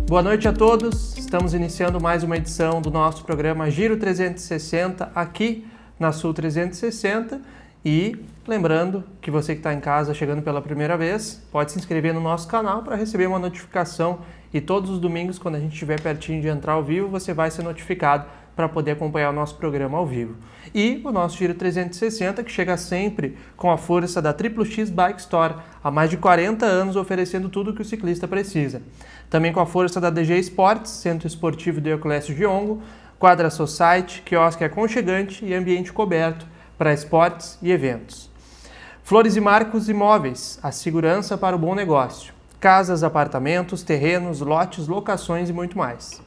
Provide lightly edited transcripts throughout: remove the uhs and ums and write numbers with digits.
Boa noite a todos, estamos iniciando mais uma edição do nosso programa Giro 360 aqui na Sul 360 e lembrando que você que está em casa chegando pela primeira vez pode se inscrever no nosso canal para receber uma notificação e todos os domingos quando a gente estiver pertinho de entrar ao vivo você vai ser notificado para poder acompanhar o nosso programa ao vivo. E o nosso Giro 360 que chega sempre com a força da Triplo X Bike Store, há mais de 40 anos oferecendo tudo o que o ciclista precisa. Também com a força da DG Esportes, Centro Esportivo de Euclésio Giongo, Quadra Society, quiosque aconchegante e ambiente coberto para esportes e eventos. Flores e Marcos Imóveis, a segurança para o bom negócio. Casas, apartamentos, terrenos, lotes, locações e muito mais.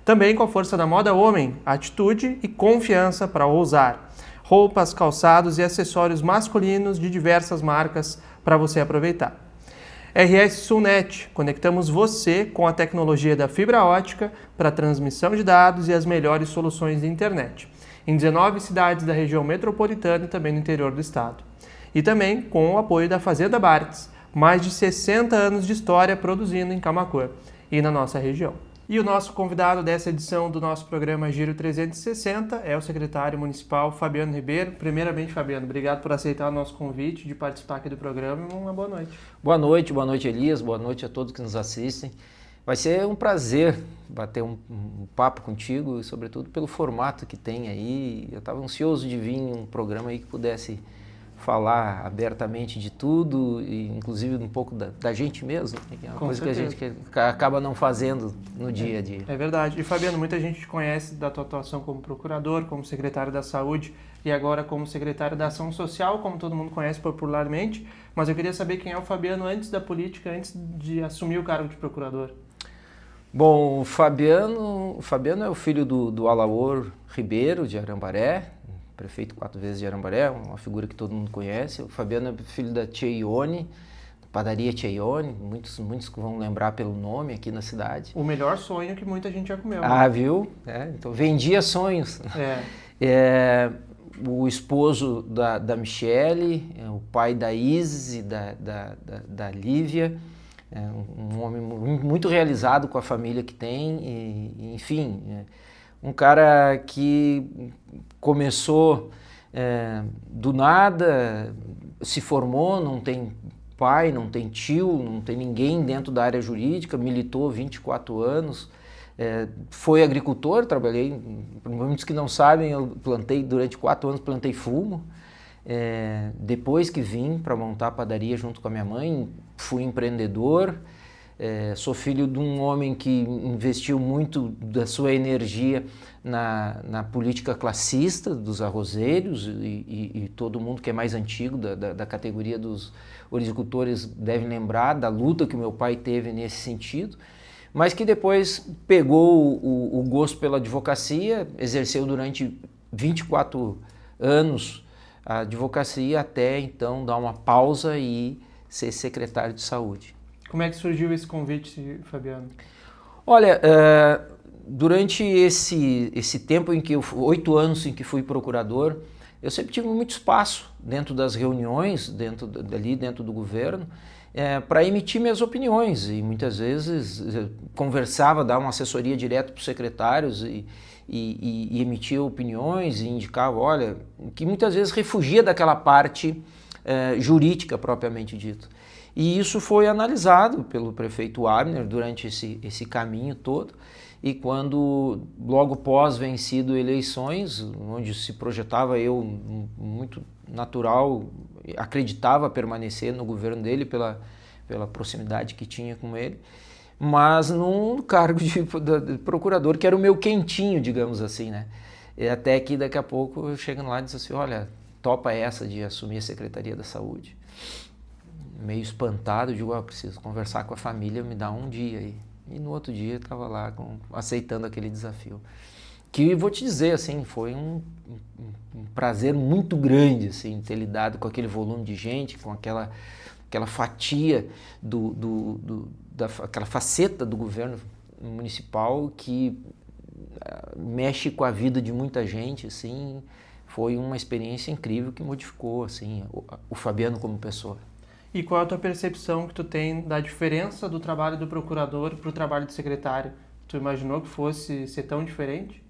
Também com a força da moda homem, atitude e confiança para ousar. Roupas, calçados e acessórios masculinos de diversas marcas para você aproveitar. RS Sulnet, conectamos você com a tecnologia da fibra ótica para transmissão de dados e as melhores soluções de internet. Em 19 cidades da região metropolitana e também no interior do estado. E também com o apoio da Fazenda Bartz, mais de 60 anos de história produzindo em Camaquã e na nossa região. E o nosso convidado dessa edição do nosso programa Giro 360 é o secretário municipal Fabiano Ribeiro. Primeiramente, Fabiano, obrigado por aceitar o nosso convite de participar aqui do programa e uma boa noite. Boa noite, Elias, boa noite a todos que nos assistem. Vai ser um prazer bater um papo contigo e sobretudo pelo formato que tem aí. Eu estava ansioso de vir em um programa aí que pudesse falar abertamente de tudo, e inclusive um pouco da gente mesmo, que é uma coisa que a gente acaba não fazendo no dia a dia. É verdade. E Fabiano, muita gente te conhece da tua atuação como procurador, como secretário da Saúde e agora como secretário da Ação Social, como todo mundo conhece popularmente, mas eu queria saber quem é o Fabiano antes da política, antes de assumir o cargo de procurador. Bom, o Fabiano é o filho do Alaor Ribeiro, de Arambaré, prefeito 4 vezes de Arambaré, uma figura que todo mundo conhece. O Fabiano é filho da Tia Ione, padaria Tia Ione, muitos que vão lembrar pelo nome aqui na cidade. O melhor sonho que muita gente já comeu. Ah, viu? Então vendia sonhos. O esposo da Michele, o pai da Isis e da Lívia, um homem muito realizado com a família que tem, e, enfim... Um cara que começou do nada, se formou, não tem pai, não tem tio, não tem ninguém dentro da área jurídica, militou 24 anos, foi agricultor, trabalhei, para muitos que não sabem, eu plantei durante 4 anos, plantei fumo. Depois que vim para montar a padaria junto com a minha mãe, fui empreendedor. Sou filho de um homem que investiu muito da sua energia na política classista dos arrozeiros e todo mundo que é mais antigo da categoria dos horticultores deve lembrar da luta que o meu pai teve nesse sentido, mas que depois pegou o gosto pela advocacia, exerceu durante 24 anos a advocacia até então dar uma pausa e ser secretário de saúde. Como é que surgiu esse convite, Fabiano? Olha, durante esse tempo 8 anos em que fui procurador, eu sempre tive muito espaço dentro das reuniões, dentro do governo, para emitir minhas opiniões e muitas vezes conversava, dava uma assessoria direto para os secretários e emitia opiniões e indicava, olha, que muitas vezes refugia daquela parte jurídica propriamente dito. E isso foi analisado pelo prefeito Abner durante esse caminho todo, e quando, logo pós vencido eleições, onde se projetava eu muito natural, acreditava permanecer no governo dele pela proximidade que tinha com ele, mas num cargo de procurador, que era o meu quentinho, digamos assim, né? E até que daqui a pouco eu chego lá e diz assim, olha, topa essa de assumir a Secretaria da Saúde. Meio espantado, digo, preciso conversar com a família, me dá um dia aí. E no outro dia eu estava lá aceitando aquele desafio. Que vou te dizer, assim, foi um prazer muito grande, assim, ter lidado com aquele volume de gente, com aquela fatia aquela faceta do governo municipal que mexe com a vida de muita gente, assim, foi uma experiência incrível que modificou, assim, o Fabiano como pessoa. E qual é a tua percepção que tu tem da diferença do trabalho do procurador para o trabalho do secretário? Tu imaginou que fosse ser tão diferente?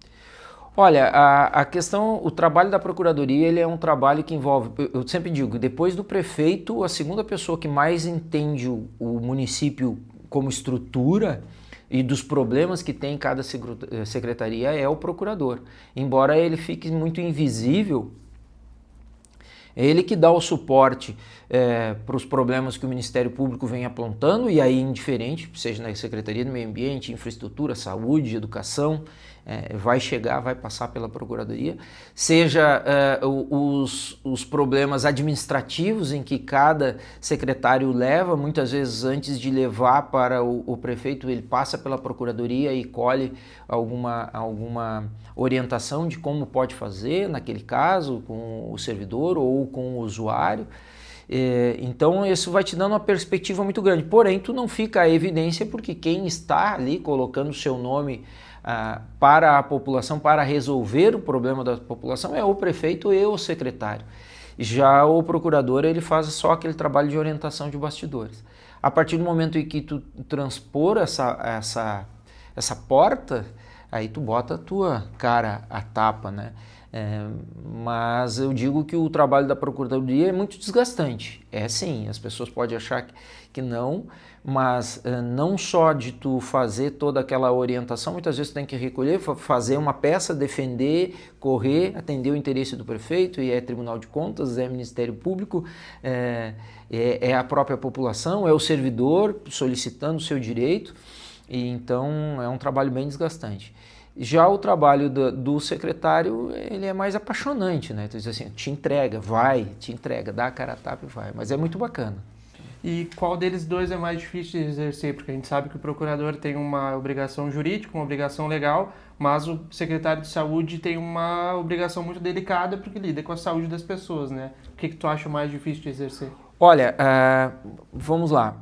Olha, a questão, o trabalho da Procuradoria, ele é um trabalho que envolve, eu sempre digo, depois do prefeito, a segunda pessoa que mais entende o município como estrutura e dos problemas que tem em cada secretaria é o procurador. Embora ele fique muito invisível, é ele que dá o suporte para os problemas que o Ministério Público vem apontando, e aí indiferente, seja na Secretaria do Meio Ambiente, Infraestrutura, Saúde, Educação, vai chegar, vai passar pela Procuradoria, seja os problemas administrativos em que cada secretário leva, muitas vezes antes de levar para o prefeito, ele passa pela Procuradoria e colhe alguma orientação de como pode fazer, naquele caso, com o servidor ou com o usuário. Então isso vai te dando uma perspectiva muito grande, porém tu não fica a evidência porque quem está ali colocando o seu nome para a população, para resolver o problema da população é o prefeito e o secretário. Já o procurador, ele faz só aquele trabalho de orientação de bastidores. A partir do momento em que tu transpor essa porta, aí tu bota a tua cara a tapa, né? Mas eu digo que o trabalho da Procuradoria é muito desgastante. É sim, as pessoas podem achar que não, mas não só de tu fazer toda aquela orientação, muitas vezes tu tem que recolher, fazer uma peça, defender, correr, atender o interesse do prefeito, e é Tribunal de Contas, é Ministério Público, é a própria população, é o servidor solicitando o seu direito, e então é um trabalho bem desgastante. Já o trabalho do secretário, ele é mais apaixonante, né? Tu diz assim, te entrega, dá a cara a tapa e vai, mas é muito bacana. E qual deles dois é mais difícil de exercer? Porque a gente sabe que o procurador tem uma obrigação jurídica, uma obrigação legal, mas o secretário de saúde tem uma obrigação muito delicada porque lida com a saúde das pessoas, né? O que tu acha mais difícil de exercer? Olha, vamos lá.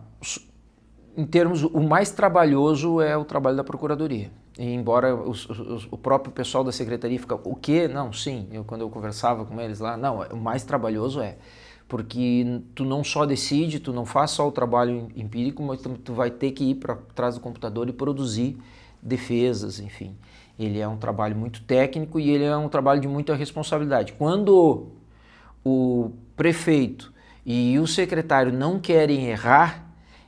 Em termos, o mais trabalhoso é o trabalho da Procuradoria. E embora o próprio pessoal da Secretaria fica, o quê? Não, sim, quando eu conversava com eles lá, não, o mais trabalhoso porque tu não só decide, tu não faz só o trabalho empírico, mas tu vai ter que ir para trás do computador e produzir defesas, enfim. Ele é um trabalho muito técnico e ele é um trabalho de muita responsabilidade. Quando o prefeito e o secretário não querem errar,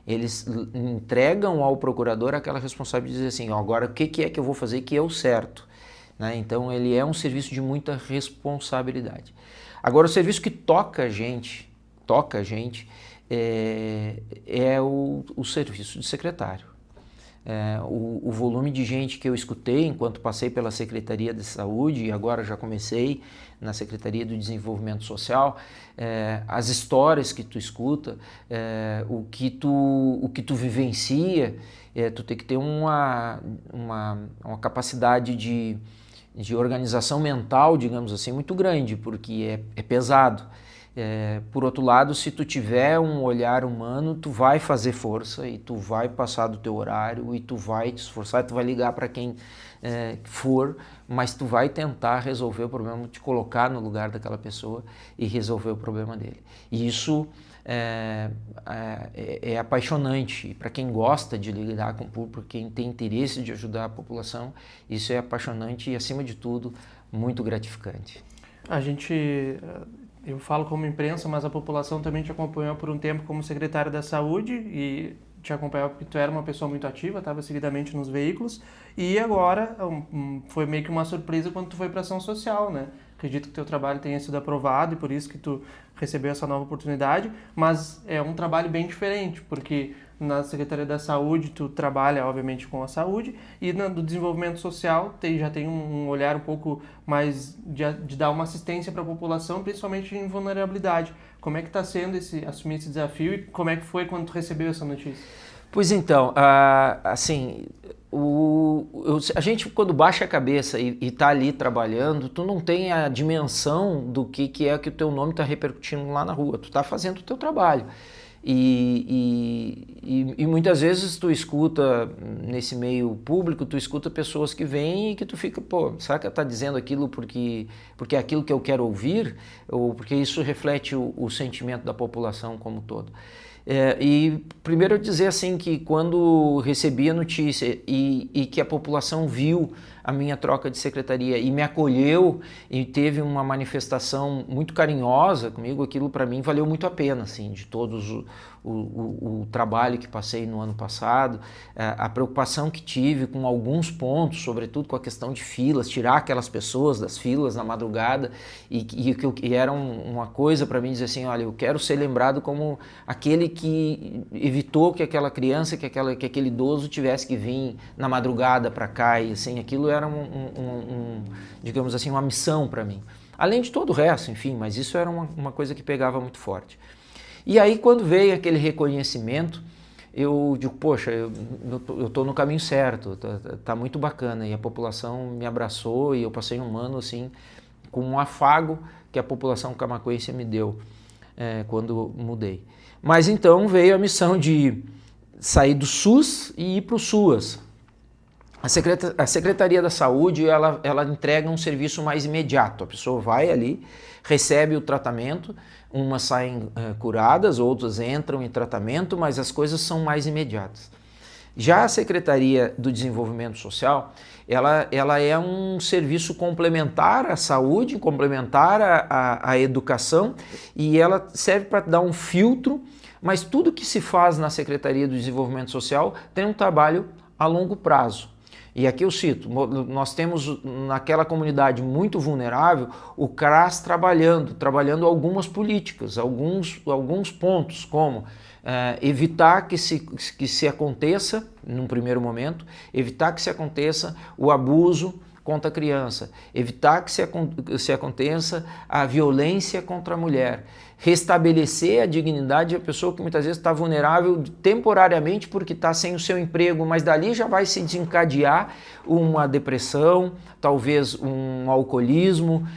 eles entregam ao procurador aquela responsabilidade de dizer assim, agora o que é que eu vou fazer que é o certo, né? Então ele é um serviço de muita responsabilidade. Agora o serviço que toca a gente é o serviço de secretário. O volume de gente que eu escutei enquanto passei pela Secretaria de Saúde e agora já comecei na Secretaria do Desenvolvimento Social, as histórias que tu escuta, o que tu vivencia, tu tem que ter uma capacidade de organização mental, digamos assim, muito grande, porque é pesado. Por outro lado, se tu tiver um olhar humano, tu vai fazer força e tu vai passar do teu horário e tu vai te esforçar, tu vai ligar para quem for, mas tu vai tentar resolver o problema, te colocar no lugar daquela pessoa e resolver o problema dele. E isso é apaixonante. Para quem gosta de lidar com o público, quem tem interesse de ajudar a população, isso é apaixonante e, acima de tudo, muito gratificante. Eu falo como imprensa, mas a população também te acompanhou por um tempo como secretário da Saúde e te acompanhava porque tu era uma pessoa muito ativa, estava seguidamente nos veículos e agora foi meio que uma surpresa quando tu foi para ação social, né? Acredito que teu trabalho tenha sido aprovado e por isso que tu recebeu essa nova oportunidade, mas é um trabalho bem diferente, porque na Secretaria da Saúde tu trabalha, obviamente, com a saúde e do desenvolvimento social já tem um olhar um pouco mais de dar uma assistência para a população, principalmente em vulnerabilidade. Como é que está sendo assumir esse desafio e como é que foi quando tu recebeu essa notícia? Pois então, assim, a gente quando baixa a cabeça e está ali trabalhando, tu não tem a dimensão do que é que o teu nome está repercutindo lá na rua, tu está fazendo o teu trabalho. E muitas vezes tu escuta, nesse meio público, tu escuta pessoas que vêm e que tu fica, pô, será que ela está dizendo aquilo porque é aquilo que eu quero ouvir? Ou porque isso reflete o sentimento da população como um todo? E primeiro eu dizer assim que quando recebi a notícia e que a população viu a minha troca de secretaria e me acolheu e teve uma manifestação muito carinhosa comigo, aquilo para mim valeu muito a pena, assim, de todos o trabalho que passei no ano passado, a preocupação que tive com alguns pontos, sobretudo com a questão de filas, tirar aquelas pessoas das filas na madrugada e era uma coisa para mim dizer assim, olha, eu quero ser lembrado como aquele que evitou que aquela criança, que aquele idoso tivesse que vir na madrugada para cá e assim, aquilo era digamos assim, uma missão para mim. Além de todo o resto, enfim, mas isso era uma coisa que pegava muito forte. E aí quando veio aquele reconhecimento, eu digo, poxa, eu estou no caminho certo, tá muito bacana. E a população me abraçou e eu passei um ano assim, com um afago que a população camaquense me deu quando mudei. Mas então veio a missão de sair do SUS e ir para o SUAS. A Secretaria da Saúde, ela entrega um serviço mais imediato. A pessoa vai ali, recebe o tratamento, umas saem curadas, outras entram em tratamento, mas as coisas são mais imediatas. Já a Secretaria do Desenvolvimento Social, ela é um serviço complementar à saúde, complementar à educação, e ela serve para dar um filtro, mas tudo que se faz na Secretaria do Desenvolvimento Social tem um trabalho a longo prazo. E aqui eu cito, nós temos naquela comunidade muito vulnerável o CRAS trabalhando algumas políticas, alguns pontos, como evitar que se aconteça, num primeiro momento, evitar que se aconteça o abuso contra a criança, evitar que se aconteça a violência contra a mulher, restabelecer a dignidade da pessoa que muitas vezes está vulnerável temporariamente porque está sem o seu emprego, mas dali já vai se desencadear uma depressão, talvez um alcoolismo,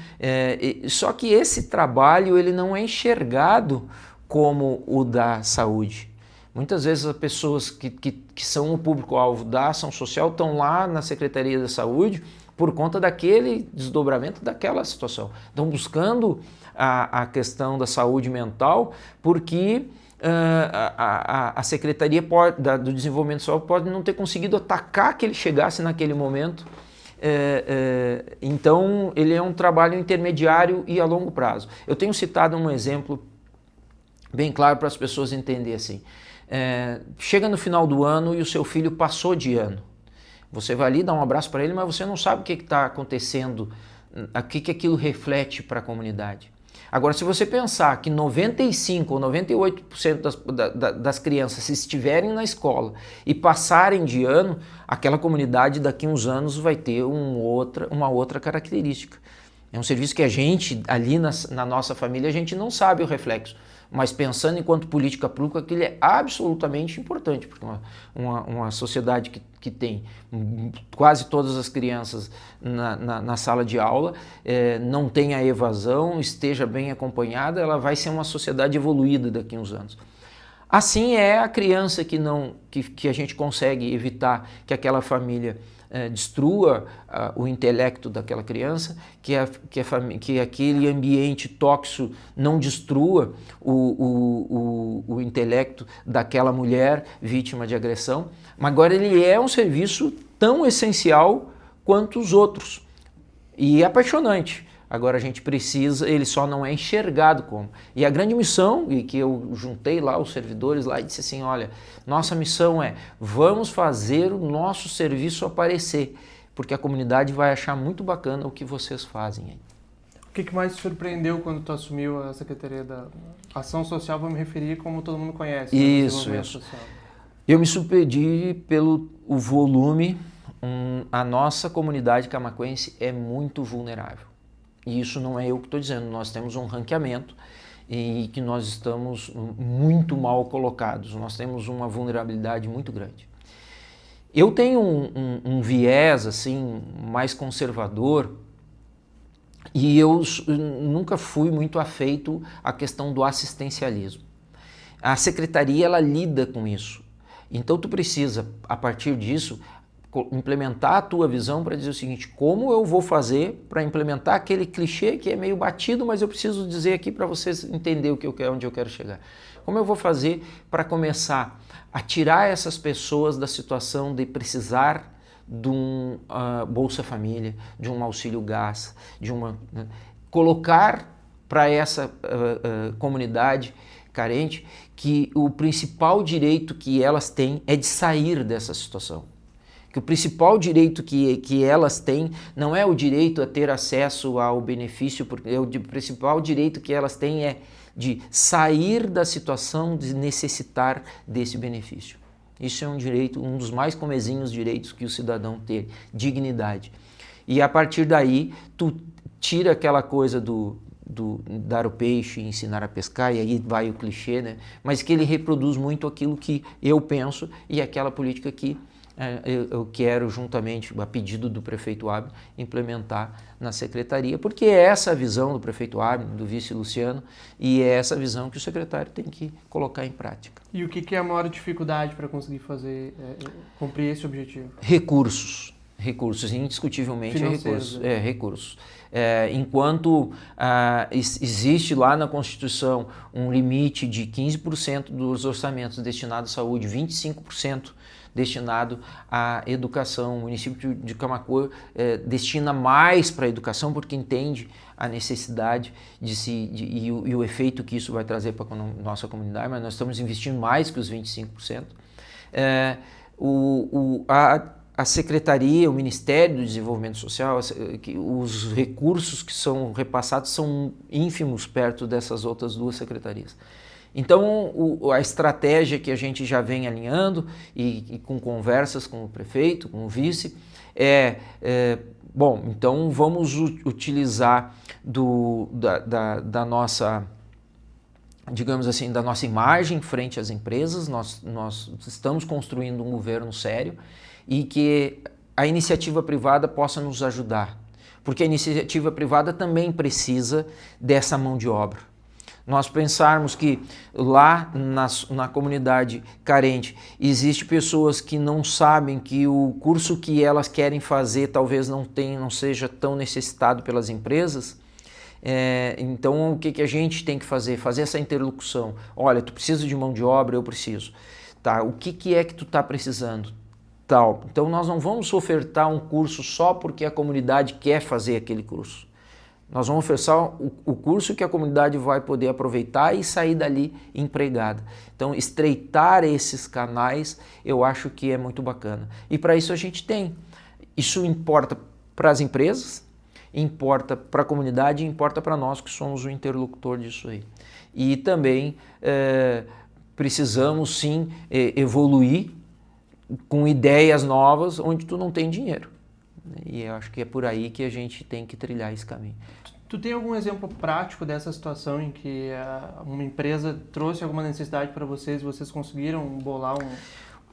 só que esse trabalho ele não é enxergado como o da saúde. Muitas vezes as pessoas que são o público-alvo da ação social estão lá na Secretaria da Saúde por conta daquele desdobramento daquela situação. Estão buscando a questão da saúde mental porque a Secretaria do Desenvolvimento Social pode não ter conseguido atacar que ele chegasse naquele momento. Então, ele é um trabalho intermediário e a longo prazo. Eu tenho citado um exemplo bem claro para as pessoas entenderem assim. Chega no final do ano e o seu filho passou de ano. Você vai ali dar um abraço para ele, mas você não sabe o que está acontecendo, o que aquilo reflete para a comunidade. Agora, se você pensar que 95% ou 98% das crianças, se estiverem na escola e passarem de ano, aquela comunidade daqui a uns anos vai ter uma outra característica. É um serviço que a gente, ali na nossa família, a gente não sabe o reflexo. Mas pensando enquanto política pública, aquilo é absolutamente importante, porque uma sociedade que tem quase todas as crianças na sala de aula, não tenha evasão, esteja bem acompanhada, ela vai ser uma sociedade evoluída daqui a uns anos. Assim é a criança que a gente consegue evitar que aquela família destrua o intelecto daquela criança, que aquele ambiente tóxico não destrua o intelecto daquela mulher vítima de agressão. Mas agora ele é um serviço tão essencial quanto os outros e apaixonante. Agora a gente precisa, ele só não é enxergado como. E a grande missão, e que eu juntei lá os servidores lá e disse assim, olha, nossa missão é, vamos fazer o nosso serviço aparecer, porque a comunidade vai achar muito bacana o que vocês fazem aí. O que mais te surpreendeu quando tu assumiu a Secretaria da Ação Social, vou me referir como todo mundo conhece. Isso. Social. Eu me surpreendi pelo o volume, a nossa comunidade camaquense é muito vulnerável. E isso não é eu que estou dizendo, nós temos um ranqueamento e que nós estamos muito mal colocados, nós temos uma vulnerabilidade muito grande. Eu tenho um viés assim mais conservador e eu nunca fui muito afeito à questão do assistencialismo. A secretaria, ela lida com isso. Então tu precisa, a partir disso, implementar a tua visão para dizer o seguinte: como eu vou fazer para implementar aquele clichê que é meio batido, mas eu preciso dizer aqui para vocês entenderem o que eu quero, onde eu quero chegar. Como eu vou fazer para começar a tirar essas pessoas da situação de precisar de um Bolsa Família, de um auxílio gás, colocar para essa comunidade carente que o principal direito que elas têm é de sair dessa situação. Que o principal direito que elas têm não é o direito a ter acesso ao benefício, porque o principal direito que elas têm é de sair da situação de necessitar desse benefício. Isso é um direito, um dos mais comezinhos direitos que o cidadão tem, dignidade. E a partir daí, tu tira aquela coisa do dar o peixe e ensinar a pescar, e aí vai o clichê, né? Mas que ele reproduz muito aquilo que eu penso e aquela política que eu quero, juntamente, a pedido do prefeito Abner, implementar na secretaria, porque é essa a visão do prefeito Abner, do vice Luciano, e é essa visão que o secretário tem que colocar em prática. E o que é a maior dificuldade para conseguir cumprir esse objetivo? Recursos, indiscutivelmente recursos. Enquanto existe lá na Constituição um limite de 15% dos orçamentos destinados à saúde, 25% destinado à educação, o município de Camaquã destina mais para a educação porque entende a necessidade e o efeito que isso vai trazer para a nossa comunidade, mas nós estamos investindo mais que os 25%. A Secretaria, o Ministério do Desenvolvimento Social, os recursos que são repassados são ínfimos perto dessas outras duas secretarias. Então, a estratégia que a gente já vem alinhando e com conversas com o prefeito, com o vice, então vamos utilizar da nossa, digamos assim, da nossa imagem frente às empresas. Nós estamos construindo um governo sério e que a iniciativa privada possa nos ajudar, porque a iniciativa privada também precisa dessa mão de obra. Nós pensarmos que lá na comunidade carente existe pessoas que não sabem que o curso que elas querem fazer talvez não seja tão necessitado pelas empresas. Então o que a gente tem que fazer? Fazer essa interlocução. Olha, tu precisa de mão de obra, eu preciso. Tá, o que é que tu está precisando? Tal. Então nós não vamos ofertar um curso só porque a comunidade quer fazer aquele curso. Nós vamos oferecer o curso que a comunidade vai poder aproveitar e sair dali empregada. Então, estreitar esses canais, eu acho que é muito bacana. E para isso a gente tem. Isso importa para as empresas, importa para a comunidade e importa para nós que somos o interlocutor disso aí. E também precisamos sim evoluir com ideias novas onde tu não tem dinheiro. E eu acho que é por aí que a gente tem que trilhar esse caminho. Tu tem algum exemplo prático dessa situação em que uma empresa trouxe alguma necessidade para vocês e vocês conseguiram bolar um...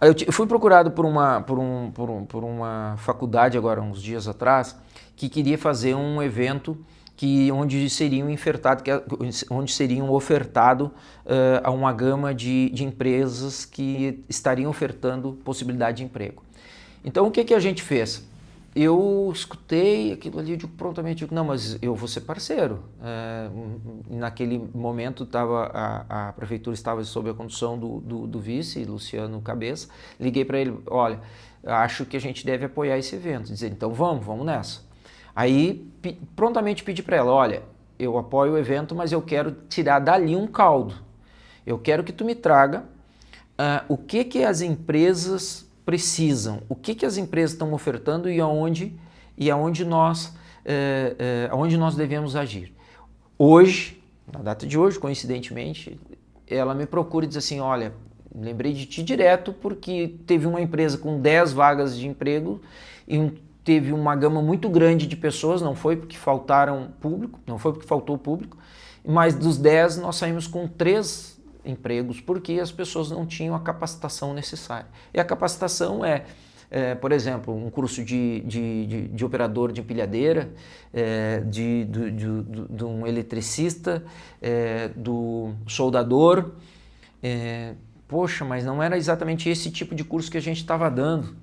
Eu fui procurado por uma faculdade agora, uns dias atrás, que queria fazer um evento onde seriam ofertado a uma gama de empresas que estariam ofertando possibilidade de emprego. Então o que a gente fez? Eu escutei aquilo ali, prontamente digo, não, mas eu vou ser parceiro. Naquele momento a prefeitura estava sob a condução do vice, Luciano Cabeça. Liguei para ele, olha, acho que a gente deve apoiar esse evento. Dizer, então vamos nessa. Aí prontamente pedi para ela, olha, eu apoio o evento, mas eu quero tirar dali um caldo. Eu quero que tu me traga o que as empresas precisam, o que as empresas estão ofertando e aonde nós devemos agir. Hoje, na data de hoje, coincidentemente, ela me procura e diz assim, olha, lembrei de ti direto porque teve uma empresa com 10 vagas de emprego e teve uma gama muito grande de pessoas, não foi porque faltou público, mas dos 10 nós saímos com 3 empregos, porque as pessoas não tinham a capacitação necessária. E a capacitação por exemplo, um curso de operador de empilhadeira, de um eletricista, do soldador, Poxa, mas não era exatamente esse tipo de curso que a gente estava dando.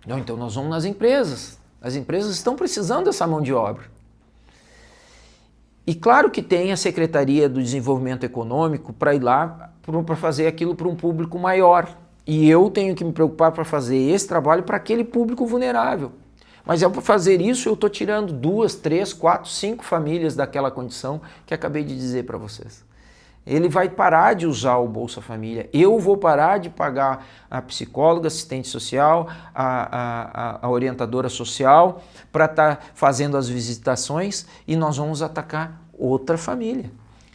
Não, então nós vamos nas empresas. As empresas estão precisando dessa mão de obra. E claro que tem a Secretaria do Desenvolvimento Econômico para ir lá para fazer aquilo para um público maior. E eu tenho que me preocupar para fazer esse trabalho para aquele público vulnerável. Mas para fazer isso eu estou tirando 2, 3, 4, 5 famílias daquela condição que acabei de dizer para vocês. Ele vai parar de usar o Bolsa Família. Eu vou parar de pagar a psicóloga, assistente social, a orientadora social para estar fazendo as visitações e nós vamos atacar outra família.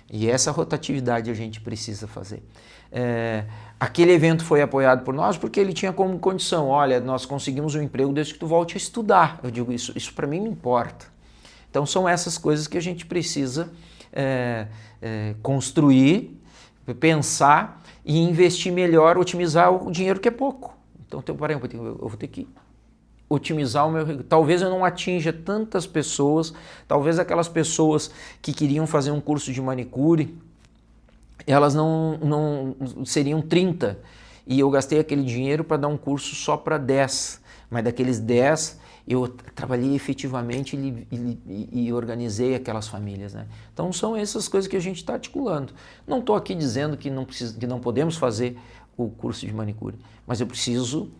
E essa rotatividade a gente precisa fazer. Aquele evento foi apoiado por nós porque ele tinha como condição, olha, nós conseguimos um emprego desde que tu volte a estudar. Eu digo, isso para mim me importa. Então são essas coisas que a gente precisa construir, pensar e investir melhor, otimizar o dinheiro que é pouco. Então eu vou ter que otimizar o meu... Talvez eu não atinja tantas pessoas, talvez aquelas pessoas que queriam fazer um curso de manicure, elas não seriam 30 e eu gastei aquele dinheiro para dar um curso só para 10, mas daqueles 10 eu trabalhei efetivamente e organizei aquelas famílias, né? Então são essas coisas que a gente está articulando. Não estou aqui dizendo que não podemos fazer o curso de manicure, mas eu preciso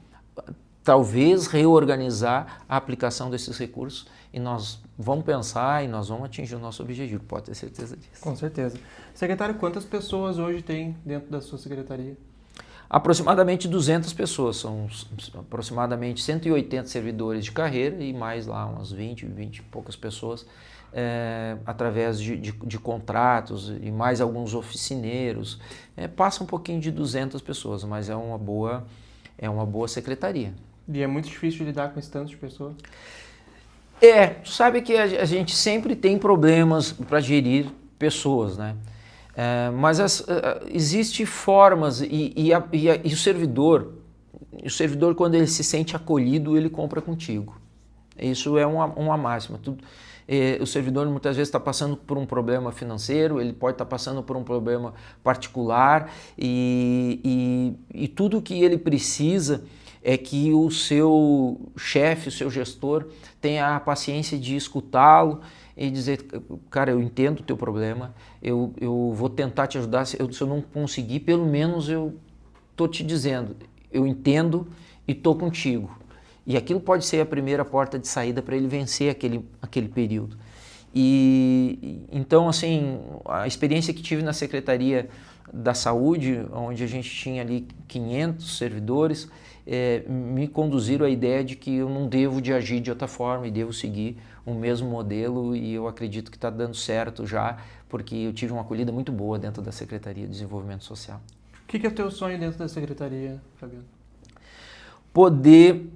talvez reorganizar a aplicação desses recursos e nós vamos pensar e nós vamos atingir o nosso objetivo, pode ter certeza disso. Com certeza. Secretário, quantas pessoas hoje tem dentro da sua secretaria? Aproximadamente 200 pessoas, são aproximadamente 180 servidores de carreira e mais lá umas 20 e poucas pessoas através de contratos e mais alguns oficineiros. Passa um pouquinho de 200 pessoas, mas é uma boa secretaria. E é muito difícil de lidar com esse tanto de pessoas? Tu sabe que a gente sempre tem problemas para gerir pessoas, né? Mas existem formas e o servidor quando ele se sente acolhido, ele compra contigo. Isso é uma máxima. O servidor muitas vezes está passando por um problema financeiro, ele pode estar passando por um problema particular e tudo que ele precisa é que o seu chefe, o seu gestor tenha a paciência de escutá-lo e dizer, cara, eu entendo o teu problema, eu vou tentar te ajudar, se eu não conseguir, pelo menos eu estou te dizendo, eu entendo e estou contigo. E aquilo pode ser a primeira porta de saída para ele vencer aquele período. Então, assim, a experiência que tive na Secretaria da Saúde, onde a gente tinha ali 500 servidores, me conduziram à ideia de que eu não devo de agir de outra forma e devo seguir o mesmo modelo e eu acredito que está dando certo já, porque eu tive uma acolhida muito boa dentro da Secretaria de Desenvolvimento Social. O que é o teu sonho dentro da Secretaria, Fabiano? Poder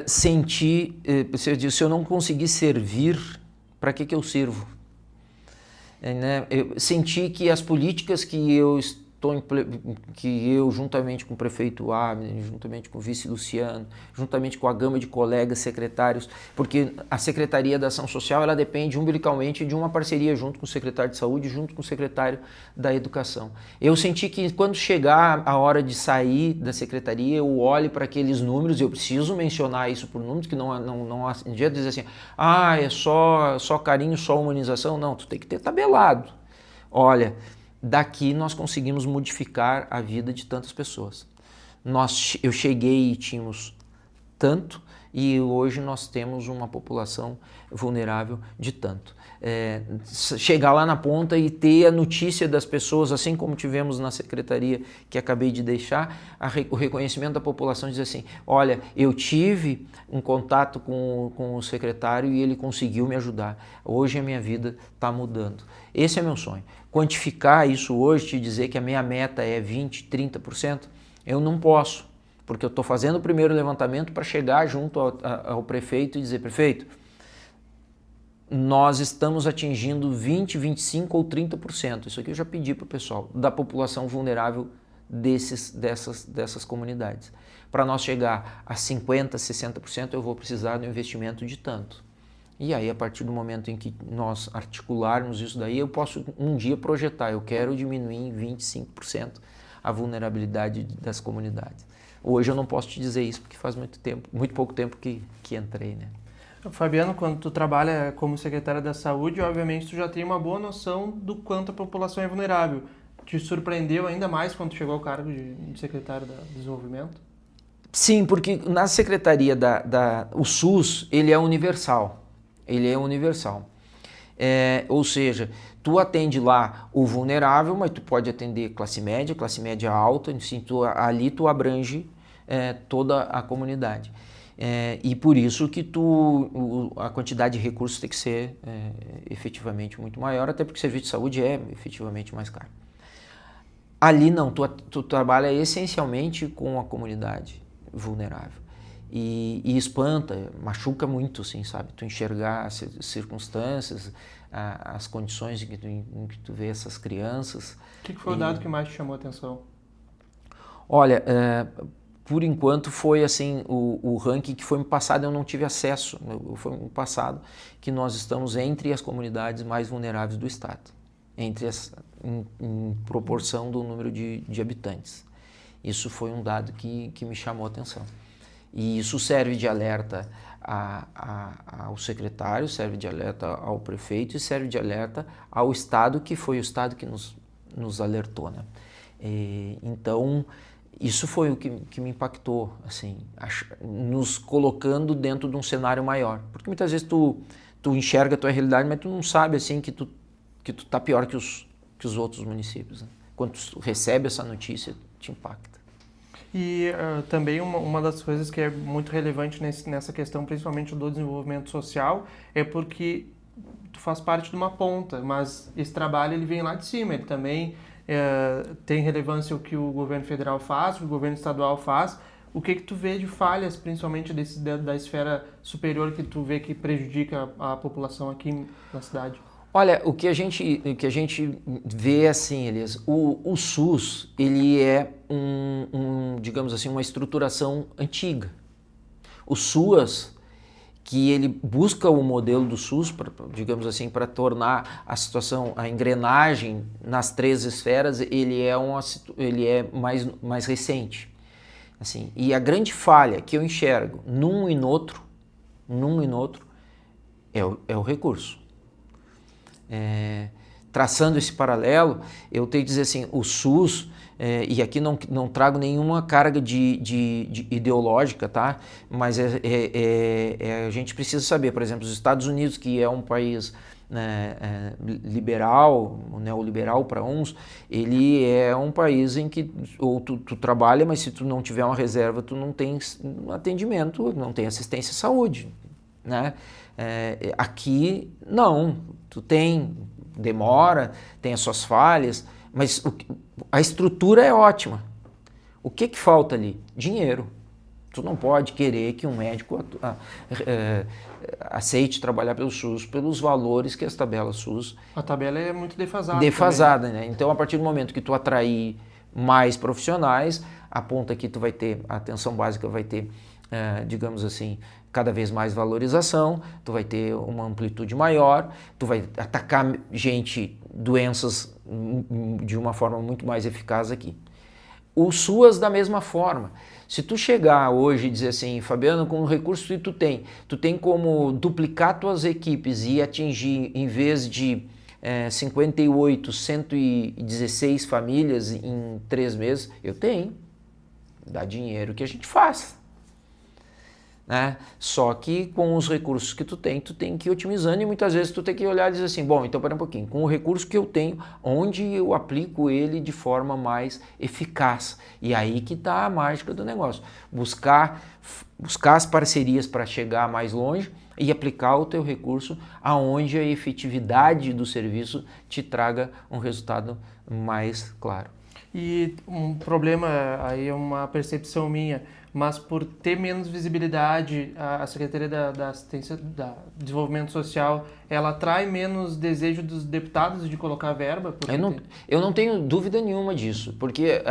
sentir, se eu não conseguir servir, para que eu sirvo? Eu sentir que as políticas que eu juntamente com o prefeito Abner, juntamente com o vice Luciano, juntamente com a gama de colegas secretários, porque a Secretaria da Ação Social ela depende umbilicalmente de uma parceria junto com o secretário de Saúde, junto com o secretário da Educação. Eu senti que quando chegar a hora de sair da Secretaria, eu olho para aqueles números, eu preciso mencionar isso por números, que não adianta dizer assim, é só carinho, só humanização, não, tu tem que ter tabelado. Olha, daqui nós conseguimos modificar a vida de tantas pessoas. Eu cheguei e tínhamos tanto e hoje nós temos uma população vulnerável de tanto. Chegar lá na ponta e ter a notícia das pessoas, assim como tivemos na secretaria que acabei de deixar, o reconhecimento da população diz assim, olha, eu tive um contato com o secretário e ele conseguiu me ajudar. Hoje a minha vida está mudando. Esse é meu sonho. Quantificar isso hoje, te dizer que a minha meta é 20%, 30%, eu não posso, porque eu estou fazendo o primeiro levantamento para chegar junto ao prefeito e dizer, prefeito, nós estamos atingindo 20%, 25% ou 30%, isso aqui eu já pedi para o pessoal, da população vulnerável dessas comunidades. Para nós chegar a 50%, 60%, eu vou precisar de um investimento de tanto. E aí, a partir do momento em que nós articularmos isso daí, eu posso um dia projetar, eu quero diminuir em 25% a vulnerabilidade das comunidades. Hoje eu não posso te dizer isso, porque faz muito pouco tempo que entrei, né? Fabiano, quando tu trabalha como secretário da Saúde, obviamente tu já tem uma boa noção do quanto a população é vulnerável. Te surpreendeu ainda mais quando chegou ao cargo de secretário de Desenvolvimento? Sim, porque na secretaria o SUS, ele é universal. Ele é universal. Ou seja, tu atende lá o vulnerável, mas tu pode atender classe média alta, enfim, ali tu abrange toda a comunidade. E por isso que a quantidade de recursos tem que ser efetivamente muito maior, até porque o serviço de saúde é efetivamente mais caro. Ali não, tu trabalha essencialmente com a comunidade vulnerável. E espanta, machuca muito, assim, sabe? Tu enxergar as circunstâncias, as condições em que tu vê essas crianças. O que foi o dado que mais te chamou a atenção? Olha, por enquanto foi assim, o ranking que foi me passado, eu não tive acesso. Foi me passado que nós estamos entre as comunidades mais vulneráveis do estado, em proporção do número de habitantes. Isso foi um dado que me chamou a atenção. E isso serve de alerta ao secretário, serve de alerta ao prefeito e serve de alerta ao Estado, que foi o Estado que nos alertou, né? Então, isso foi o que me impactou, assim, nos colocando dentro de um cenário maior. Porque muitas vezes tu enxerga a tua realidade, mas tu não sabe assim, que tu tá pior que os outros municípios, né? Quando tu recebe essa notícia, te impacta. E também uma das coisas que é muito relevante nessa questão, principalmente do desenvolvimento social, é porque tu faz parte de uma ponta, mas esse trabalho ele vem lá de cima, ele também tem relevância o que o governo federal faz, o que o governo estadual faz. O que tu vê de falhas, principalmente da esfera superior, que tu vê que prejudica a população aqui na cidade? Olha, o que a gente vê assim, Elias, o SUS, ele é digamos assim, uma estruturação antiga. O SUAS, que ele busca o modelo do SUS, digamos assim, para tornar a situação, a engrenagem nas 3 esferas, ele é mais recente. Assim, e a grande falha que eu enxergo num e no outro, é o recurso. Traçando esse paralelo, eu tenho que dizer assim, o SUS, e aqui não trago nenhuma carga de ideológica, tá? Mas a gente precisa saber, por exemplo, os Estados Unidos, que é um país liberal, neoliberal para uns, ele é um país em que ou tu trabalha, mas se tu não tiver uma reserva, tu não tem atendimento, não tem assistência à saúde, né? Aqui não, tu demora, tem as suas falhas, mas a estrutura é ótima. O que falta ali? Dinheiro. Tu não pode querer que um médico aceite trabalhar pelo SUS pelos valores que as tabelas SUS... A tabela é muito defasada. Defasada, né? Então, a partir do momento que tu atrair mais profissionais, aponta que tu vai ter, a atenção básica vai ter, digamos assim, cada vez mais valorização, tu vai ter uma amplitude maior, tu vai atacar doenças de uma forma muito mais eficaz aqui. O SUAS da mesma forma. Se tu chegar hoje e dizer assim, Fabiano, com o recurso que tu tem como duplicar tuas equipes e atingir, em vez de 58, 116 famílias em 3 meses, eu tenho. Dá dinheiro que a gente faz. Né? Só que com os recursos que tu tem que ir otimizando e muitas vezes tu tem que olhar e dizer assim, bom, então pera um pouquinho, com o recurso que eu tenho, onde eu aplico ele de forma mais eficaz? E aí que está a mágica do negócio, buscar as parcerias para chegar mais longe e aplicar o teu recurso aonde a efetividade do serviço te traga um resultado mais claro. E um problema, aí é uma percepção minha, mas por ter menos visibilidade, a Secretaria da Assistência, da Desenvolvimento Social, ela atrai menos desejo dos deputados de colocar verba? Eu não tenho dúvida nenhuma disso, porque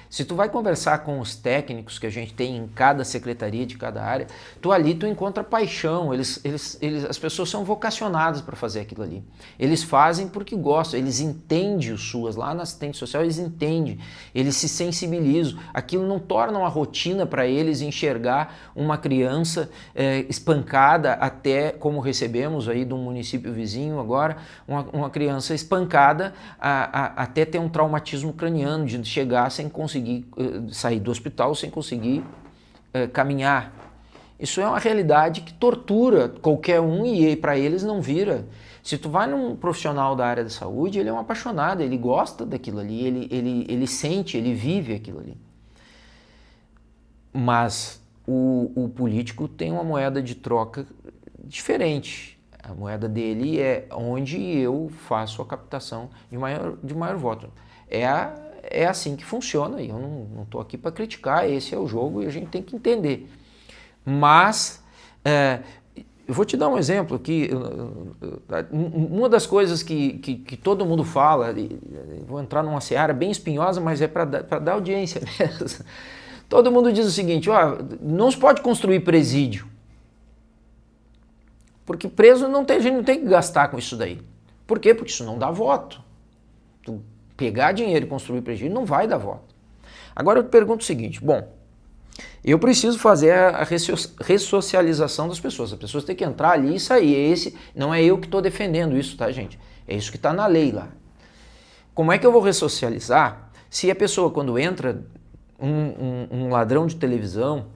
se tu vai conversar com os técnicos que a gente tem em cada secretaria de cada área, tu encontra paixão, as pessoas são vocacionadas para fazer aquilo ali. Eles fazem porque gostam, eles entendem os SUAS, lá na assistente social eles entendem, eles se sensibilizam, aquilo não torna uma rotina para eles enxergar uma criança espancada, até como recebemos aí de um município vizinho agora, uma criança espancada até ter um traumatismo craniano, de chegar sem conseguir sair do hospital, sem conseguir caminhar. Isso é uma realidade que tortura qualquer um e para eles não vira. Se tu vai num profissional da área da saúde, ele é um apaixonado, ele gosta daquilo ali, ele sente, ele vive aquilo ali. Mas o político tem uma moeda de troca diferente. A moeda dele é onde eu faço a captação de maior voto. É assim que funciona, e eu não estou aqui para criticar, esse é o jogo e a gente tem que entender. Mas, eu vou te dar um exemplo aqui, uma das coisas que todo mundo fala, vou entrar numa seara bem espinhosa, mas é para dar audiência mesmo. Todo mundo diz o seguinte, não se pode construir presídio. Porque preso a gente não tem que gastar com isso daí. Por quê? Porque isso não dá voto. Tu pegar dinheiro e construir presídio não vai dar voto. Agora eu te pergunto o seguinte, eu preciso fazer a ressocialização das pessoas. As pessoas têm que entrar ali e sair. Não é eu que estou defendendo isso, tá, gente? É isso que está na lei lá. Como é que eu vou ressocializar se a pessoa, quando entra, um ladrão de televisão,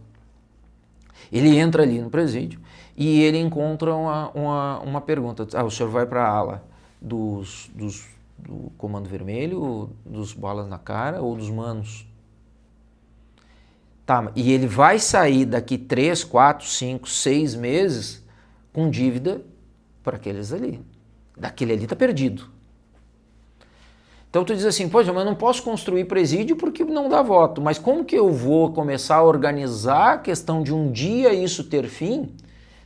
ele entra ali no presídio e ele encontra uma pergunta. O senhor vai para a ala do Comando Vermelho, dos Balas na Cara ou dos Manos? Tá, e ele vai sair daqui 3, 4, 5, 6 meses com dívida para aqueles ali. Daquele ali está perdido. Então tu diz assim, poxa, mas eu não posso construir presídio porque não dá voto. Mas como que eu vou começar a organizar a questão de um dia isso ter fim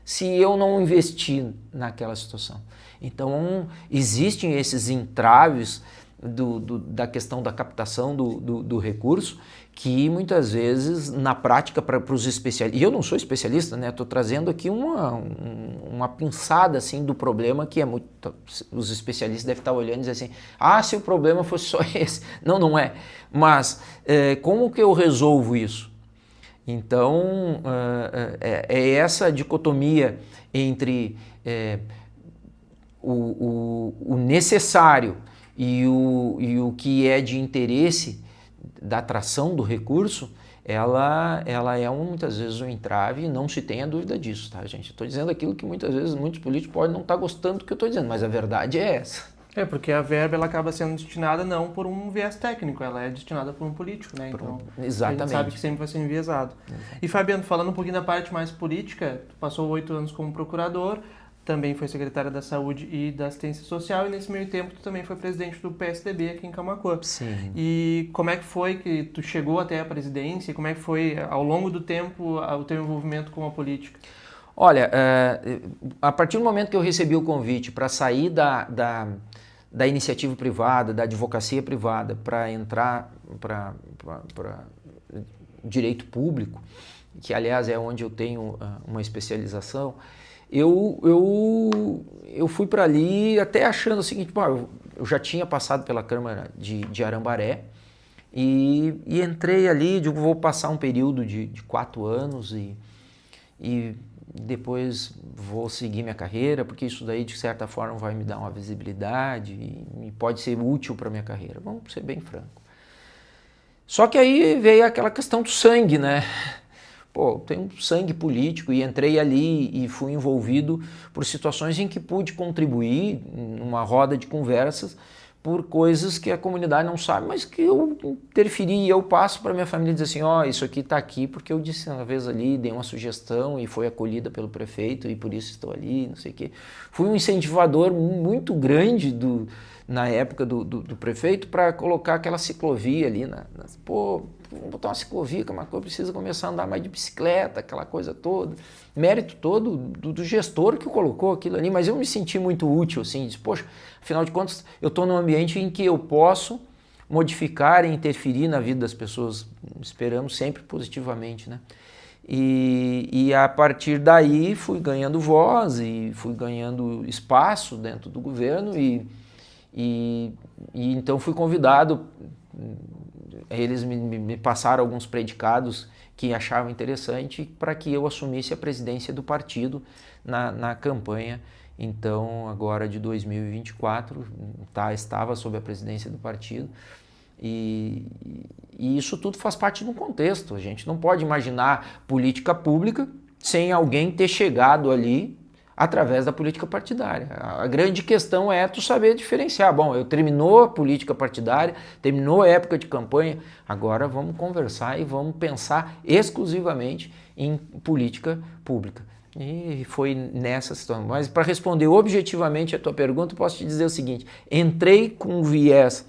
se eu não investir naquela situação? Então existem esses entraves da questão da captação do recurso, que muitas vezes na prática para os especialistas, e eu não sou especialista, né? Estou trazendo aqui uma pinçada assim do problema que os especialistas devem estar olhando e dizer assim, se o problema fosse só esse. Não é. Mas como que eu resolvo isso? Então é essa dicotomia entre o necessário e o que é de interesse da atração do recurso, ela é muitas vezes um entrave, e não se tenha dúvida disso, tá, gente? Estou dizendo aquilo que muitas vezes muitos políticos podem não estar gostando do que eu estou dizendo, mas a verdade é essa. Porque a verba ela acaba sendo destinada não por um viés técnico, ela é destinada por um político, né? Então exatamente. A gente sabe que sempre vai ser enviesado. E Fabiano, falando um pouquinho da parte mais política, tu passou 8 anos como procurador, também foi secretária da Saúde e da Assistência Social, e nesse meio tempo tu também foi presidente do PSDB aqui em Camaquã. Sim. E como é que foi que tu chegou até a presidência? Como é que foi, ao longo do tempo, o teu envolvimento com a política? Olha, a partir do momento que eu recebi o convite para sair da iniciativa privada, da advocacia privada, para entrar para direito público, que aliás é onde eu tenho uma especialização, eu fui para ali até achando o seguinte, eu já tinha passado pela Câmara de Arambaré e entrei ali, digo, vou passar um período de 4 anos e depois vou seguir minha carreira, porque isso daí de certa forma vai me dar uma visibilidade e pode ser útil para minha carreira, vamos ser bem franco. Só que aí veio aquela questão do sangue, né? Tenho sangue político e entrei ali e fui envolvido por situações em que pude contribuir numa roda de conversas por coisas que a comunidade não sabe, mas que eu interferi e eu passo para minha família e dizer assim, isso aqui está aqui porque eu disse uma vez ali, dei uma sugestão e foi acolhida pelo prefeito e por isso estou ali, não sei o quê. Fui um incentivador muito grande na época do prefeito para colocar aquela ciclovia ali. vamos botar uma ciclovia, que é uma coisa, precisa começar a andar mais de bicicleta, aquela coisa toda. Mérito todo do gestor que colocou aquilo ali, mas eu me senti muito útil, assim, disse, poxa, afinal de contas, eu estou num ambiente em que eu posso modificar e interferir na vida das pessoas, esperamos sempre positivamente, né? E a partir daí fui ganhando voz e fui ganhando espaço dentro do governo e então fui convidado, eles me passaram alguns predicados que achavam interessante para que eu assumisse a presidência do partido na campanha, então agora de 2024, estava sob a presidência do partido. E isso tudo faz parte de um contexto. A gente não pode imaginar política pública sem alguém ter chegado ali através da política partidária. A grande questão é tu saber diferenciar. Bom, terminou a política partidária, terminou a época de campanha, agora vamos conversar e vamos pensar exclusivamente em política pública. E foi nessa situação. Mas para responder objetivamente a tua pergunta, posso te dizer o seguinte, entrei com um viés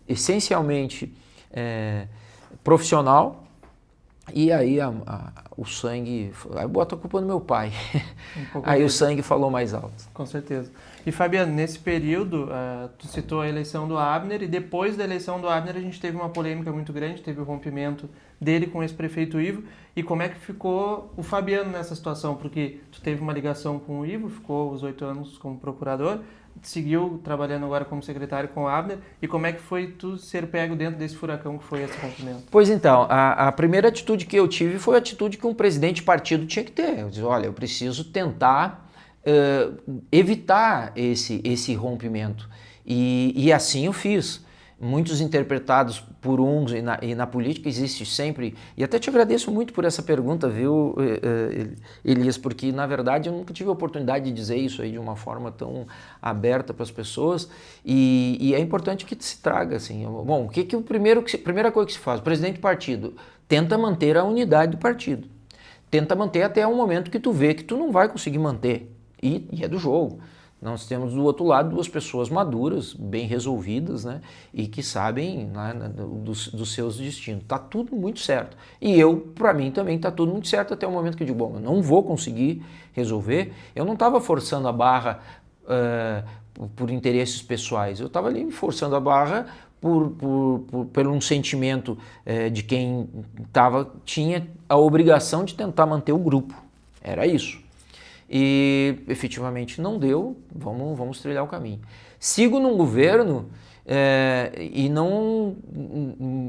essencialmente profissional, e aí o sangue, aí bota a culpa no meu pai, aí o sangue falou mais alto. Com certeza. E Fabiano, nesse período, tu citou a eleição do Abner, e depois da eleição do Abner a gente teve uma polêmica muito grande, teve o rompimento dele com o ex-prefeito Ivo, e como é que ficou o Fabiano nessa situação? Porque tu teve uma ligação com o Ivo, ficou os 8 anos como procurador, seguiu trabalhando agora como secretário com o Abner, e como é que foi tu ser pego dentro desse furacão que foi esse rompimento? Pois então, a primeira atitude que eu tive foi a atitude que um presidente de partido tinha que ter. Eu disse, olha, eu preciso tentar evitar esse rompimento. E assim eu fiz. Muitos interpretados por uns, e na política existe sempre, e até te agradeço muito por essa pergunta, viu, Elias, porque na verdade eu nunca tive a oportunidade de dizer isso aí de uma forma tão aberta para as pessoas, e é importante que se traga, assim, bom, a primeira coisa que se faz, o presidente do partido tenta manter a unidade do partido, tenta manter até o momento que tu vê que tu não vai conseguir manter, e é do jogo. Nós temos do outro lado duas pessoas maduras, bem resolvidas, né? E que sabem, né, dos seus destinos. Está tudo muito certo. E para mim também está tudo muito certo até o momento que eu digo, bom, eu não vou conseguir resolver. Eu não estava forçando a barra por interesses pessoais. Eu estava ali forçando a barra por um sentimento de quem tinha a obrigação de tentar manter o grupo. Era isso. E efetivamente não deu, vamos trilhar o caminho. Sigo num governo e não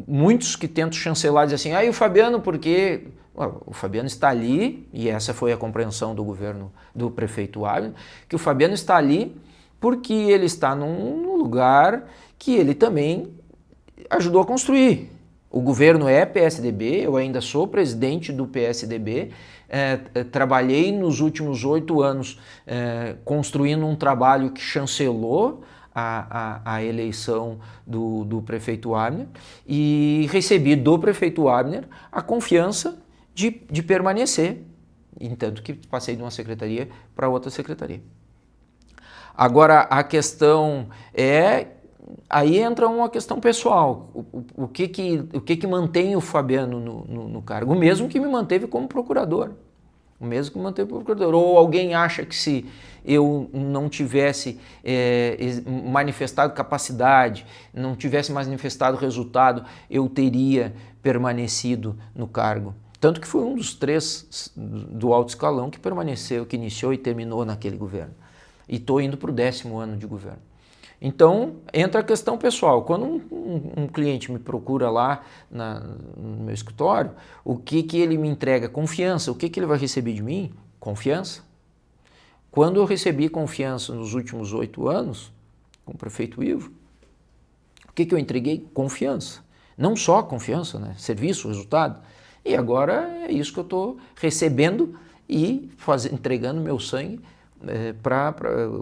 muitos que tentam chancelar dizem assim, o Fabiano porque o Fabiano está ali, e essa foi a compreensão do governo do prefeito Abner, que o Fabiano está ali porque ele está num lugar que ele também ajudou a construir. O governo é PSDB, eu ainda sou presidente do PSDB, trabalhei nos últimos 8 anos construindo um trabalho que chancelou a eleição do prefeito Abner e recebi do prefeito Abner a confiança de permanecer, entanto que passei de uma secretaria para outra secretaria. Agora a questão aí entra uma questão pessoal, o que mantém o Fabiano no cargo, o mesmo que me manteve como procurador, ou alguém acha que se eu não tivesse manifestado capacidade, não tivesse manifestado resultado, eu teria permanecido no cargo. Tanto que foi um dos 3 do alto escalão que permaneceu, que iniciou e terminou naquele governo. E estou indo para o 10º ano de governo. Então, entra a questão pessoal. Quando um cliente me procura lá no meu escritório, o que ele me entrega? Confiança. O que ele vai receber de mim? Confiança. Quando eu recebi confiança nos últimos 8 anos, com o prefeito Ivo, o que eu entreguei? Confiança. Não só confiança, né? Serviço, resultado. E agora é isso que eu estou recebendo e entregando meu sangue,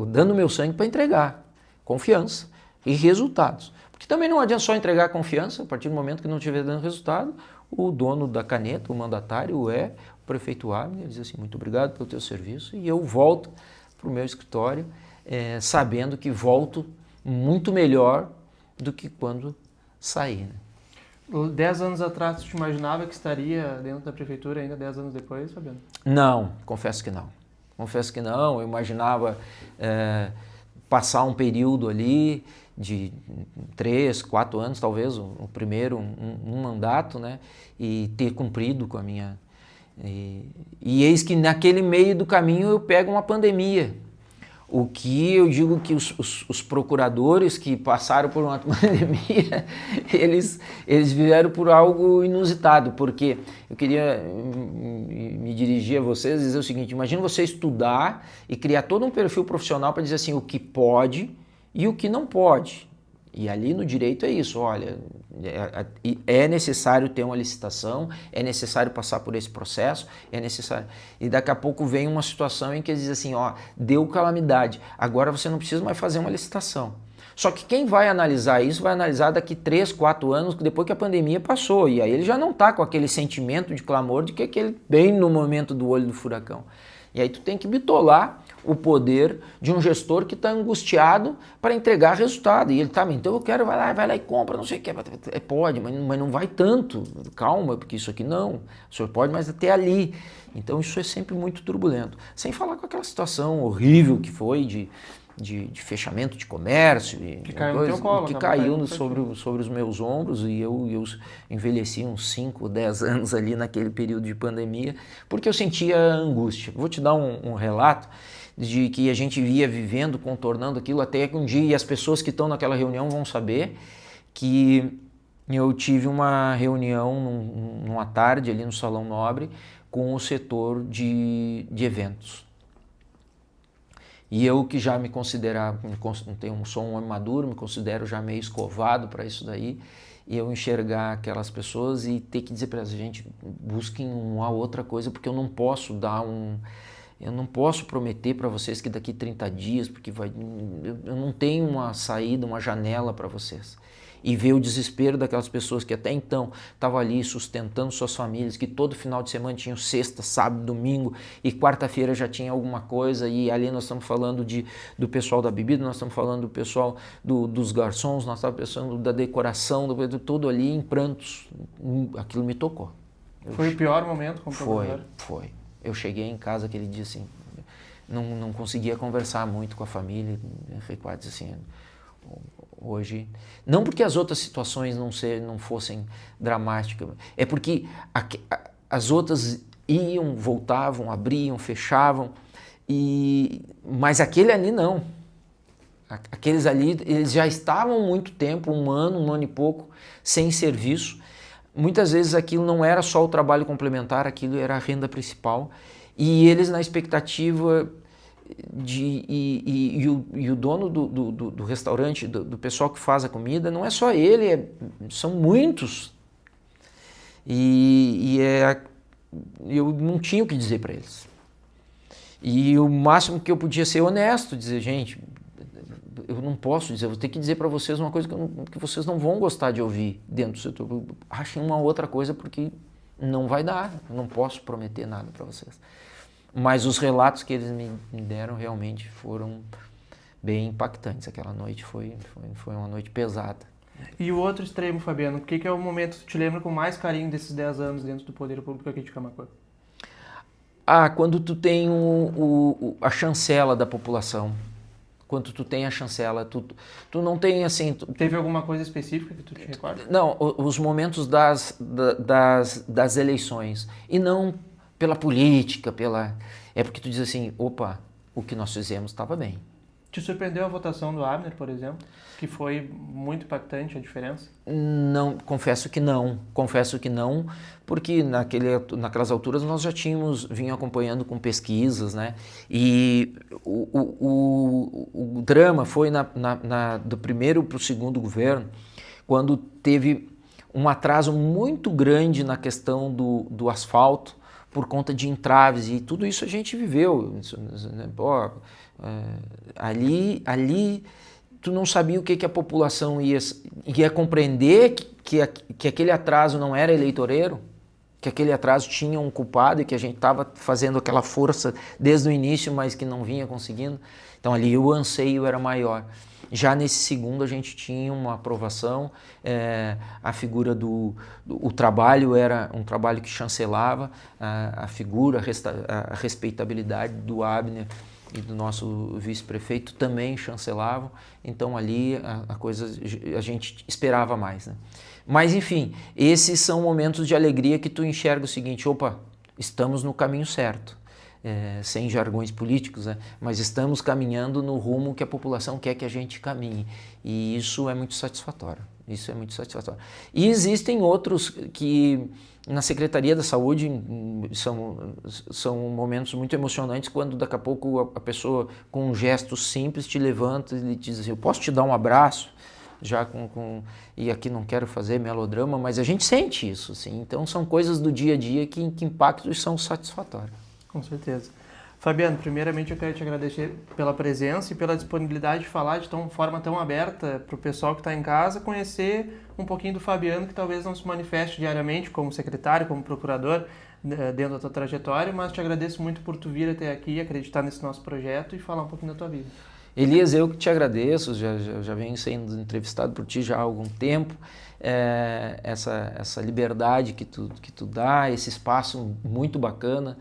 dando meu sangue para entregar. Confiança e resultados. Porque também não adianta só entregar confiança, a partir do momento que não estiver dando resultado, o dono da caneta, o mandatário, o prefeito Abner, ele diz assim, muito obrigado pelo teu serviço, e eu volto para o meu escritório sabendo que volto muito melhor do que quando saí. Né? 10 anos atrás, tu te imaginava que estaria dentro da prefeitura ainda 10 anos depois, Fabiano? Não, confesso que não. Confesso que não, eu imaginava passar um período ali de 3, 4 anos, talvez, o primeiro, um mandato, né? E ter cumprido com a minha... E eis que naquele meio do caminho eu pego uma pandemia. O que eu digo que os procuradores que passaram por uma pandemia, eles vieram por algo inusitado, porque eu queria me dirigir a vocês e dizer o seguinte: imagina você estudar e criar todo um perfil profissional para dizer assim, o que pode e o que não pode. E ali no direito é isso, olha, é necessário ter uma licitação, é necessário passar por esse processo, é necessário... E daqui a pouco vem uma situação em que eles dizem assim, ó, deu calamidade, agora você não precisa mais fazer uma licitação. Só que quem vai analisar isso vai analisar daqui 3, 4 anos, depois que a pandemia passou, e aí ele já não está com aquele sentimento de clamor de que aquele bem no momento do olho do furacão. E aí tu tem que bitolar o poder de um gestor que está angustiado para entregar resultado. E ele tá, então eu quero, vai lá e compra, não sei o que. Pode, mas não vai tanto. Calma, porque isso aqui não. O senhor pode, mas até ali. Então isso é sempre muito turbulento. Sem falar com aquela situação horrível que foi de fechamento de comércio. Que caiu no teu colo. Que caiu sobre os meus ombros e eu envelheci uns 5, 10 anos ali naquele período de pandemia, porque eu sentia angústia. Vou te dar um relato de que a gente via vivendo, contornando aquilo, até que um dia, e as pessoas que estão naquela reunião vão saber, que eu tive uma reunião numa tarde ali no Salão Nobre com o setor de eventos. E eu que já me considerava, sou um homem maduro, me considero já meio escovado para isso daí, e eu enxergar aquelas pessoas e ter que dizer para elas, gente, busquem uma outra coisa, porque eu não posso eu não posso prometer para vocês que daqui 30 dias, porque eu não tenho uma saída, uma janela para vocês. E ver o desespero daquelas pessoas que até então estavam ali sustentando suas famílias, que todo final de semana tinham sexta, sábado, domingo e quarta-feira já tinha alguma coisa, e ali nós estamos falando do pessoal da bebida, nós estamos falando do pessoal dos garçons, nós estamos pensando da decoração, do todo ali em prantos. Aquilo me tocou. Foi o pior momento como procurador? Foi. Eu cheguei em casa aquele dia assim, não conseguia conversar muito com a família, recuados assim, hoje, não porque as outras situações não fossem dramáticas, é porque as outras iam, voltavam, abriam, fechavam, mas aquele ali não. Aqueles ali, eles já estavam muito tempo, um ano e pouco, sem serviço. Muitas vezes aquilo não era só o trabalho complementar, aquilo era a renda principal. E eles na expectativa e o dono do restaurante, do pessoal que faz a comida, não é só ele, são muitos. Eu não tinha o que dizer para eles. E o máximo que eu podia ser honesto, dizer, gente, eu não posso dizer, eu vou ter que dizer para vocês uma coisa que vocês não vão gostar de ouvir dentro do setor. Achem uma outra coisa porque não vai dar, eu não posso prometer nada para vocês. Mas os relatos que eles me deram realmente foram bem impactantes. Aquela noite foi uma noite pesada. E o outro extremo, Fabiano, o que é o momento que tu te lembra com mais carinho desses 10 anos dentro do poder público aqui de Camaquã? Quando tu tem a chancela da população. Quando tu tem a chancela, tu não tem assim... Teve alguma coisa específica que tu te recorda? Não, os momentos das eleições. E não pela política, é porque tu diz assim, opa, o que nós fizemos estava bem. Te surpreendeu a votação do Abner, por exemplo? Que foi muito impactante a diferença? Não, confesso que não, porque naquelas alturas nós já vinha acompanhando com pesquisas, né? E o drama foi do primeiro para o segundo governo, quando teve um atraso muito grande na questão do asfalto, por conta de entraves, e tudo isso a gente viveu. Ali tu não sabia o que a população ia compreender, que aquele atraso não era eleitoreiro, que aquele atraso tinha um culpado e que a gente estava fazendo aquela força desde o início, mas que não vinha conseguindo. Então ali o anseio era maior. Já nesse segundo a gente tinha uma aprovação, a figura o trabalho era um trabalho que chancelava a figura, a respeitabilidade do Abner e do nosso vice-prefeito também chancelavam, então ali a gente esperava mais, né? Mas enfim, esses são momentos de alegria que tu enxerga o seguinte, opa, estamos no caminho certo. Sem jargões políticos, né? Mas estamos caminhando no rumo que a população quer que a gente caminhe. E isso é muito satisfatório. Isso é muito satisfatório. E existem outros que na Secretaria da Saúde são momentos muito emocionantes quando daqui a pouco a pessoa com um gesto simples te levanta e diz assim, eu posso te dar um abraço? E aqui não quero fazer melodrama, mas a gente sente isso, assim. Então são coisas do dia a dia que impactam e são satisfatórias. Com certeza. Fabiano, primeiramente eu quero te agradecer pela presença e pela disponibilidade de falar de forma tão aberta para o pessoal que está em casa conhecer um pouquinho do Fabiano, que talvez não se manifeste diariamente como secretário, como procurador, dentro da tua trajetória, mas te agradeço muito por tu vir até aqui, acreditar nesse nosso projeto e falar um pouquinho da tua vida. Elias, eu que te agradeço, já venho sendo entrevistado por ti já há algum tempo, essa liberdade que tu dá, esse espaço muito bacana,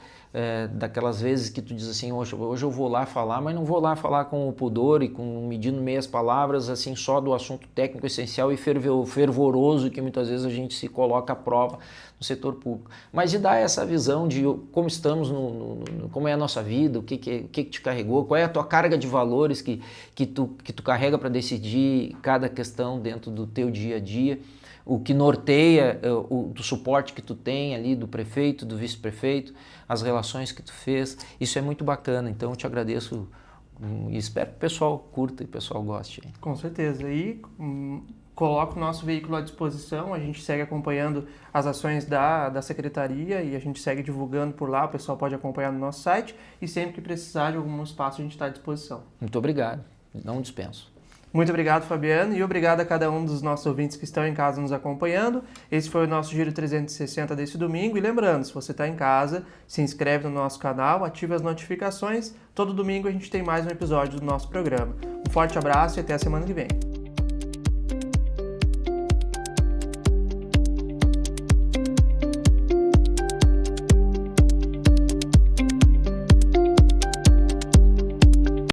daquelas vezes que tu diz assim, hoje eu vou lá falar, mas não vou lá falar com o pudor e medindo meias palavras, assim, só do assunto técnico essencial e fervoroso que muitas vezes a gente se coloca à prova no setor público. Mas de dar essa visão de como estamos, como é a nossa vida, o que te carregou, qual é a tua carga de valores que tu carrega para decidir cada questão dentro do teu dia a dia, o que norteia do suporte que tu tem ali do prefeito, do vice-prefeito, as relações que tu fez, isso é muito bacana, então eu te agradeço e espero que o pessoal curta e o pessoal goste. Com certeza, e coloca o nosso veículo à disposição, a gente segue acompanhando as ações da Secretaria e a gente segue divulgando por lá, o pessoal pode acompanhar no nosso site e sempre que precisar de algum espaço a gente está à disposição. Muito obrigado, não dispenso. Muito obrigado, Fabiano, e obrigado a cada um dos nossos ouvintes que estão em casa nos acompanhando. Esse foi o nosso Giro 360 desse domingo. E lembrando, se você está em casa, se inscreve no nosso canal, ative as notificações. Todo domingo a gente tem mais um episódio do nosso programa. Um forte abraço e até a semana que vem.